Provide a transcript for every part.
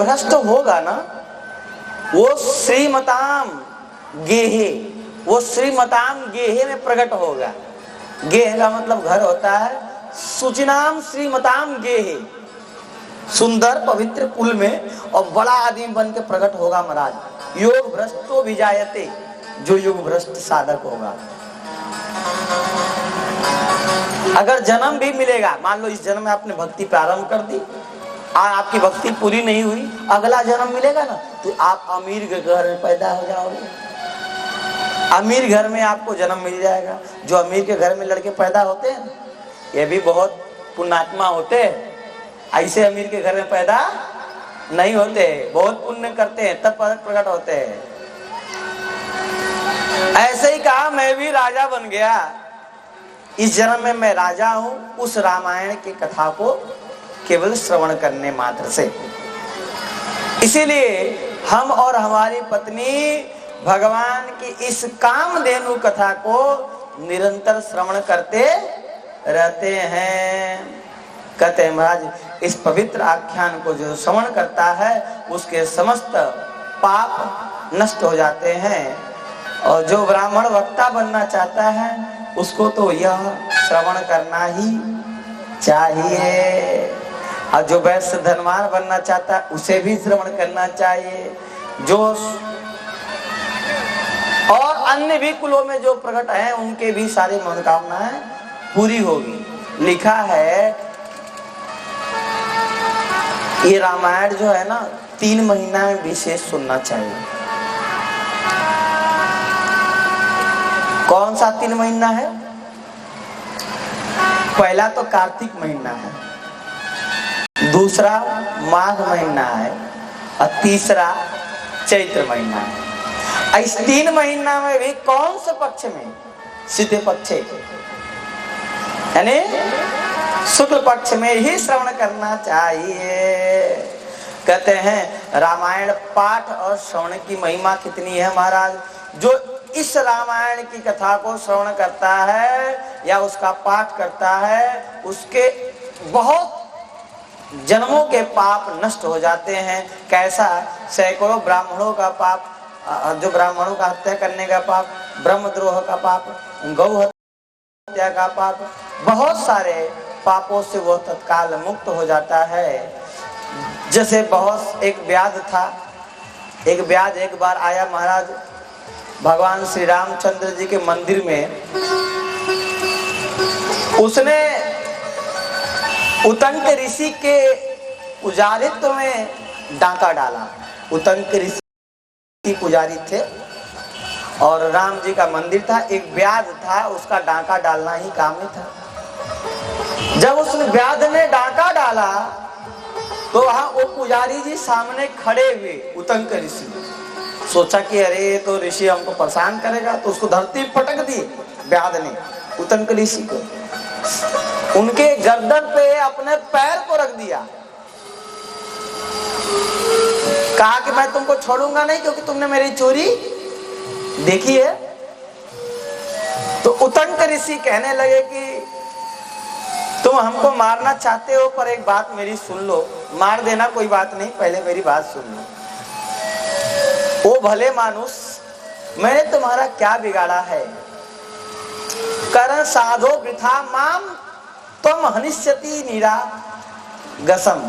भ्रष्ट होगा ना, वो श्रीमताम गेहे, वो श्रीमताम गेहे में प्रकट होगा। गेह का मतलब घर होता है। सुचिनाम श्रीमताम गेहे, सुंदर पवित्र कुल में और बड़ा आदमी बन के प्रकट होगा महाराज। योग भ्रष्टो विजायते, जो योग भ्रष्ट साधक होगा। अगर जन्म भी मिलेगा, मान लो इस जन्म में आपने भक्ति प्रारंभ कर दी और आपकी भक्ति पूरी नहीं हुई, अगला जन्म मिलेगा ना तो आप अमीर के घर में पैदा हो जाओगे। अमीर घर में आपको जन्म मिल जाएगा। जो अमीर के घर में लड़के पैदा होते हैं ये भी बहुत पुण्यात्मा होते हैं। ऐसे अमीर के घर में पैदा नहीं होते, बहुत पुण्य करते हैं तब प्रकट होते हैं। ऐसे ही कहा मैं भी राजा बन गया, इस जन्म में मैं राजा हूं उस रामायण की कथा को केवल श्रवण करने मात्र से। इसीलिए हम और हमारी पत्नी भगवान की इस कामधेनु कथा को निरंतर श्रवण करते रहते हैं। कहते हैं महाराज इस पवित्र आख्यान को जो श्रवण करता है उसके समस्त पाप नष्ट हो जाते हैं। और जो ब्राह्मण वक्ता बनना चाहता है उसको तो यह श्रवण करना ही चाहिए, और जो वैश्य धनवान बनना चाहता है उसे भी श्रवण करना चाहिए। जो और अन्य भी कुलों में जो प्रकट हैं उनके भी सारी मनोकामनाएं पूरी होगी। लिखा है ये रामायण जो है ना 3 महीना में विशेष सुनना चाहिए। कौन सा 3 महीना है? पहला तो कार्तिक महीना है, दूसरा माघ महीना है और तीसरा चैत्र महीना है। इस 3 महीना में भी कौन से पक्ष में? सिद्ध पक्ष यानी शुक्ल पक्ष में ही श्रवण करना चाहिए। कहते हैं रामायण पाठ और श्रवण की महिमा कितनी है महाराज। जो इस रामायण की कथा को श्रवण करता है या उसका पाठ करता है उसके बहुत जन्मों के पाप नष्ट हो जाते हैं। कैसा? सैकड़ों ब्राह्मणों का पाप, जो ब्राह्मणों का हत्या करने का पाप, ब्रह्मद्रोह का पाप, गौ हत्या का पाप, बहुत सारे पापों से वह तत्काल मुक्त हो जाता है। जैसे बहुत एक व्याध था, एक व्याध एक बार आया महाराज भगवान श्री रामचंद्र जी के मंदिर में। उसने उतंक ऋषि के पुजारित्व में डांका डाला। उतंक ऋषि पुजारी थे और राम जी का मंदिर था। एक व्याध था, उसका डांका डालना ही काम ही था। जब उस व्याध ने डांका डाला तो वहां वो पुजारी जी सामने खड़े हुए। उतंक ऋषि सोचा कि अरे तो ऋषि हमको परेशान करेगा, तो उसको धरती पटक दी व्याध ने उतंक ऋषि को। उनके गर्दन पे अपने पैर को रख दिया, कहा कि मैं तुमको छोड़ूंगा नहीं क्योंकि तुमने मेरी चोरी देखी है। तो उतंक ऋषि कहने लगे कि तुम हमको मारना चाहते हो पर एक बात मेरी सुन लो। मार देना कोई बात नहीं, पहले मेरी बात सुन लो। ओ भले मानुष, मैंने तुम्हारा क्या बिगाड़ा है? करण साधो वृथा माम तुम हनिष्यति नीरा गसम।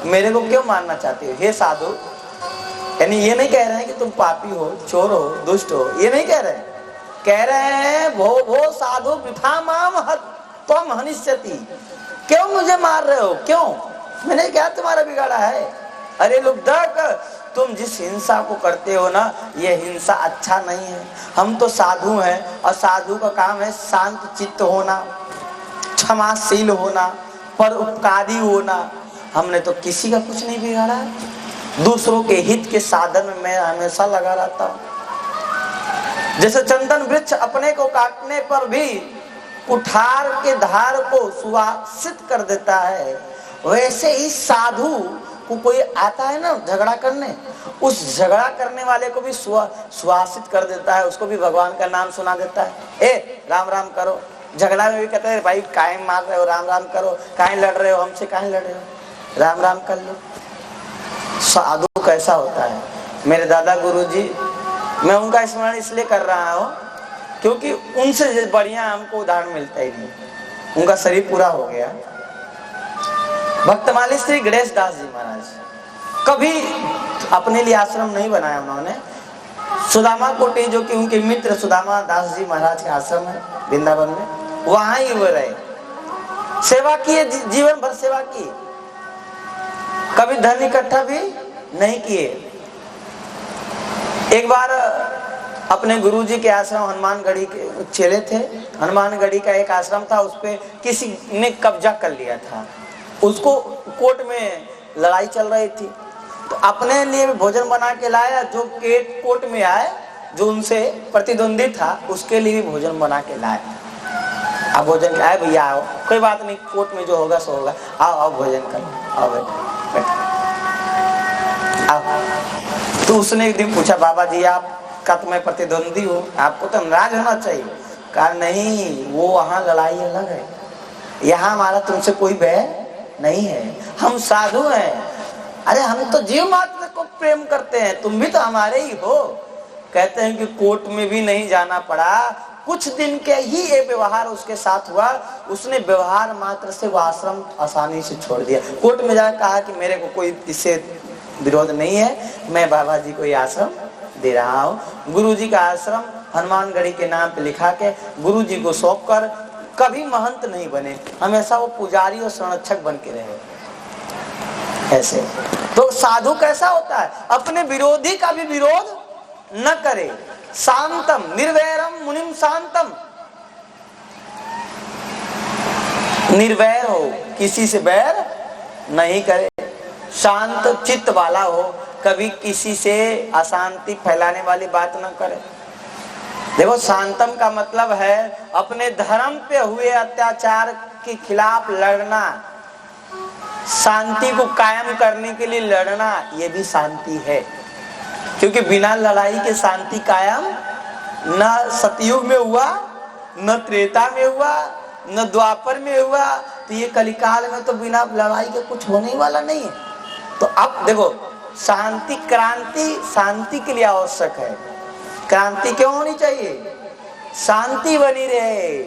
मेरे को क्यों मारना चाहते हो हे साधु? यानी ये नहीं कह रहे हैं कि तुम पापी हो, चोर हो, दुष्ट हो, ये नहीं कह रहे हैं। कह रहे हैं भो साधु वृथा माम तुम हनिष्यति, क्यों मुझे मार रहे हो? क्यों? मैंने क्या तुम्हारा बिगाड़ा है? अरे लुब्धक, तुम जिस हिंसा को करते हो ना, ये हिंसा अच्छा नहीं है। हम तो साधु हैं और साधु का काम है शांत चित्त होना, क्षमाशील होना, परोपकारी होना। हमने तो किसी का कुछ नहीं बिगाड़ा है। दूसरों के हित के साधन में मैं हमेशा लगा रहता हूँ। जैसे चंदन वृक्ष अपने को काटने पर भी कुठार के धार को सुवासित कर देता है, वैसे ही साधु को कोई आता है ना झगड़ा करने, उस झगड़ा करने वाले को भी सुवासित कर देता है, उसको भी भगवान का नाम सुना देता है। ए राम राम करो। झगड़ा में भी कहते हैं भाई काहे मार रहे हो, राम राम करो, काहे लड़ रहे हो हमसे, काहे लड़ रहे हो, राम राम कर लो। साधु कैसा होता है। मेरे दादा गुरुजी, मैं उनका स्मरण इसलिए कर रहा हूँ क्योंकि उनसे बढ़िया हमको उदाहरण मिलता ही नहीं। उनका शरीर पूरा हो गया। भक्तमाली श्री गणेश दास जी महाराज कभी अपने लिए आश्रम नहीं बनाया उन्होंने। सुदामा कोटी जो कि उनके मित्र सुदामा दास जी महाराज का आश्रम है वृंदावन में, वहां ही वो रहे, सेवा किए, जीवन भर सेवा की, कभी धन इकट्ठा भी नहीं किए। एक बार अपने गुरुजी के आश्रम हनुमानगढ़ी के चेले थे, हनुमानगढ़ी का एक आश्रम था, उस पे किसी ने कब्जा कर लिया था। उसको कोर्ट में लड़ाई चल रही थी, तो अपने लिए भी भोजन बना के लाया। जो कोर्ट में आए, जो उनसे प्रतिद्वंदी था, उसके लिए भी भोजन बना के लाया। अब भोजन आए, भैया आओ, कोई बात नहीं, कोर्ट में जो होगा सो होगा, आओ आओ भोजन करो, आओ बैठो आओ। तो उसने एक दिन पूछा, बाबा जी आपका तो मैं प्रतिद्वंदी हूँ, आपको तो नाराज होना चाहिए। कहा नहीं, वो वहाँ लड़ाई अलग है, यहाँ हमारा तुमसे कोई भय नहीं है, हम साधु हैं। अरे हम तो जीव मात्र को प्रेम करते हैं, तुम भी तो हमारे ही हो। कहते हैं कि कोर्ट में भी नहीं जाना पड़ा, कुछ दिन के ही ये व्यवहार उसके साथ हुआ, उसने व्यवहार मात्र से वो आश्रम आसानी से छोड़ दिया। कोर्ट में जाकर कहा कि मेरे को कोई इससे विरोध नहीं है, मैं बाबा जी को ये आश्रम दे रहा हूँ। गुरु जी का आश्रम हनुमानगढ़ी के नाम पे लिखा के गुरु जी को सौंप कर कभी महंत नहीं बने, हमेशा वो पुजारी और संरक्षक बन के रहे। ऐसे तो साधु कैसा होता है, अपने विरोधी का भी विरोध न करे। शांतम निर्वैरम मुनिम शांतम, निर्वैर हो, किसी से बैर नहीं करे, शांत चित्त वाला हो, कभी किसी से अशांति फैलाने वाली बात न करे। देखो शांतम का मतलब है अपने धर्म पे हुए अत्याचार के खिलाफ लड़ना, शांति को कायम करने के लिए लड़ना, ये भी शांति है। क्योंकि बिना लड़ाई के शांति कायम न सतयुग में हुआ, न त्रेता में हुआ, न द्वापर में हुआ, तो ये कलिकाल में तो बिना लड़ाई के कुछ होने वाला नहीं है। तो अब देखो शांति, क्रांति शांति के लिए आवश्यक है। क्रांति क्यों होनी चाहिए? शांति बनी रहे।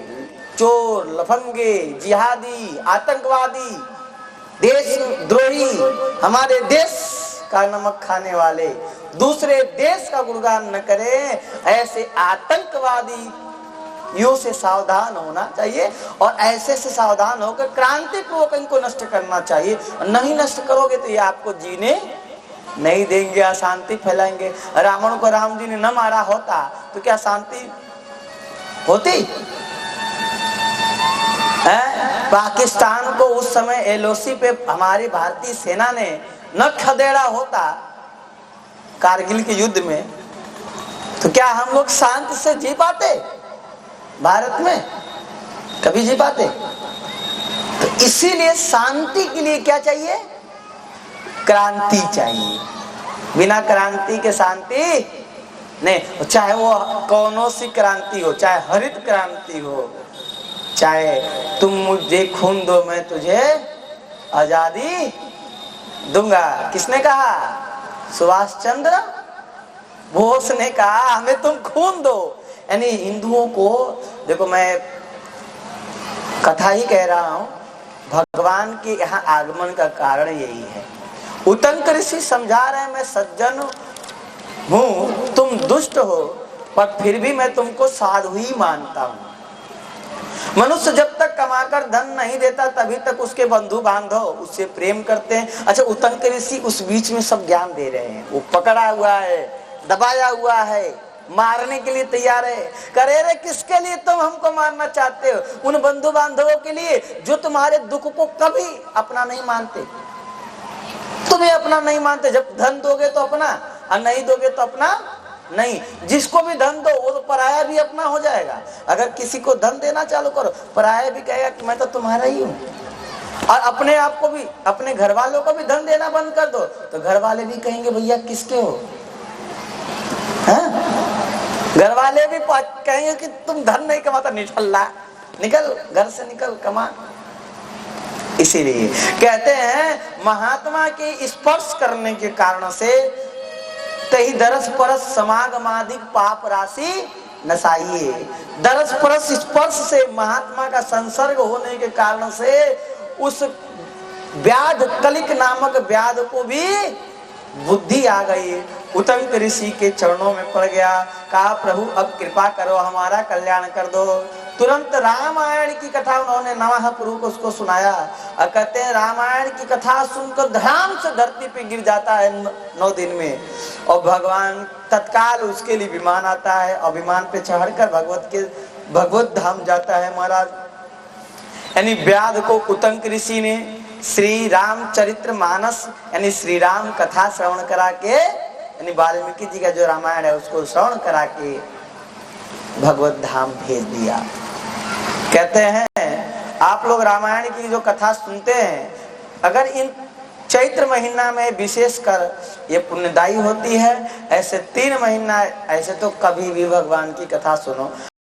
चोर, लफंगे, जिहादी, आतंकवादी, देशद्रोही, हमारे देश का नमक खाने वाले दूसरे देश का गुणगान न करें, ऐसे आतंकवादी यो से सावधान होना चाहिए। और ऐसे से सावधान होकर क्रांति पूर्वक इनको नष्ट करना चाहिए। नहीं नष्ट करोगे तो ये आपको जीने नहीं देंगे, अशांति फैलाएंगे। रावण को राम जी ने न मारा होता तो क्या शांति होती है? पाकिस्तान को उस समय एलओसी पे हमारी भारतीय सेना ने न खदेड़ा होता कारगिल के युद्ध में, तो क्या हम लोग शांत से जी पाते? भारत में कभी जी पाते? तो इसीलिए शांति के लिए क्या चाहिए? क्रांति चाहिए। बिना क्रांति के शांति नहीं। चाहे वो कौनो सी क्रांति हो, चाहे हरित क्रांति हो, चाहे तुम मुझे खून दो मैं तुझे आजादी दूंगा। किसने कहा? सुभाष चंद्र बोस ने कहा हमें तुम खून दो। यानी हिंदुओं को देखो, मैं कथा ही कह रहा हूं, भगवान के यहाँ आगमन का कारण यही है। उतंक ऋषि समझा रहे हैं मैं सज्जन हूं, तुम दुष्ट हो, पर फिर भी मैं तुमको साधु ही मानता हूं। मनुष्य जब तक कमाकर धन नहीं देता तभी तक उसके बंधु बांधव उससे प्रेम करते हैं। अच्छा, उतंक ऋषि उस बीच में सब ज्ञान दे रहे हैं। वो पकड़ा हुआ है, दबाया हुआ है, मारने के लिए तैयार है। करे रे किसके लिए तुम हमको मारना चाहते हो? उन बंधु बांधवों के लिए जो तुम्हारे दुख को कभी अपना नहीं मानते, तुम्हें अपना नहीं मानते। जब धन दोगे तो अपना, और नहीं दोगे तो अपना नहीं। जिसको भी धन दो वो तो पराया भी अपना हो जाएगा। अगर किसी को धन देना चालू करो, पराया भी कहेगा कि मैं तो तुम्हारा ही हूँ। और अपने आप को भी, अपने घर वालों को भी धन देना बंद कर दो तो घर वाले भी कहेंगे भैया किसके हो? घर वाले भी कहेंगे कि तुम धन नहीं कमाता, निकल घर से, निकल कमा। इसीलिए कहते हैं महात्मा के स्पर्श करने के कारण से तही दरस परस समागमादिक पाप राशि नसाइए। दरस परस स्पर्श से महात्मा का संसर्ग होने के कारण से उस व्याध कलिक नामक व्याध को भी बुद्धि आ गई। उतंक ऋषि के चरणों में पड़ गया, कहा प्रभु अब कृपा करो, हमारा कल्याण कर दो। तुरंत रामायण की कथा उन्होंने नवाह पुरु को उसको सुनाया और कहते हैं रामायण की कथा सुनकर धड़ाम से धरती पे गिर जाता है 9 दिन में, और भगवान तत्काल उसके लिए विमान आता है और विमान पे चढ़कर भगवत धाम जाता है महाराज। यानी व्याध को उतंक ऋषि ने श्री रामचरित्र मानस यानी श्री राम कथा श्रवण करा के, यानी वाल्मीकि जी का जो रामायण है उसको श्रवण करा के भगवत धाम भेज दिया। कहते हैं आप लोग रामायण की जो कथा सुनते हैं, अगर इन चैत्र महीना में विशेषकर ये पुण्यदायी होती है। ऐसे 3 महीना ऐसे तो कभी भी भगवान की कथा सुनो।